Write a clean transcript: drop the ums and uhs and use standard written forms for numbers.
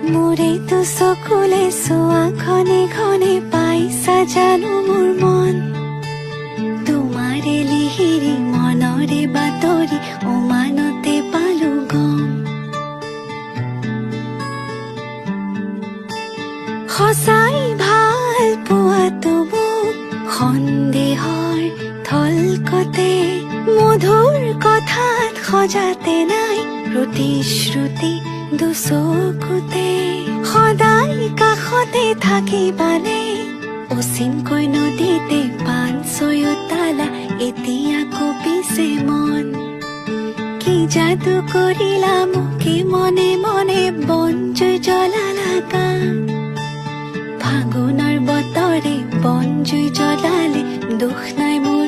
মোৰেতো চকুলে চোৱা ঘনে ঘনে পাইছা জানো মোৰ মন তোমাৰে লিহিৰি মনৰে বাতৰি উমানতে পালো গম সঁচাই ভাল পোৱাটো মোক সন্দেহৰ থলকতে মধুৰ কথাত সজাতে নাই প্ৰতিশ্ৰুতি দুচকুতে সদায় কাষতে থাকিবানে অচিনকৈ নদীতে পান ছয়তালা এতিয়া কপিছে মন কি যাদু কৰিলা মোকে মনে মনে বনজুই জ্বলালা গান ফাগুনৰ বতৰে বনজুই জ্বলালে দুখ নাই মোৰ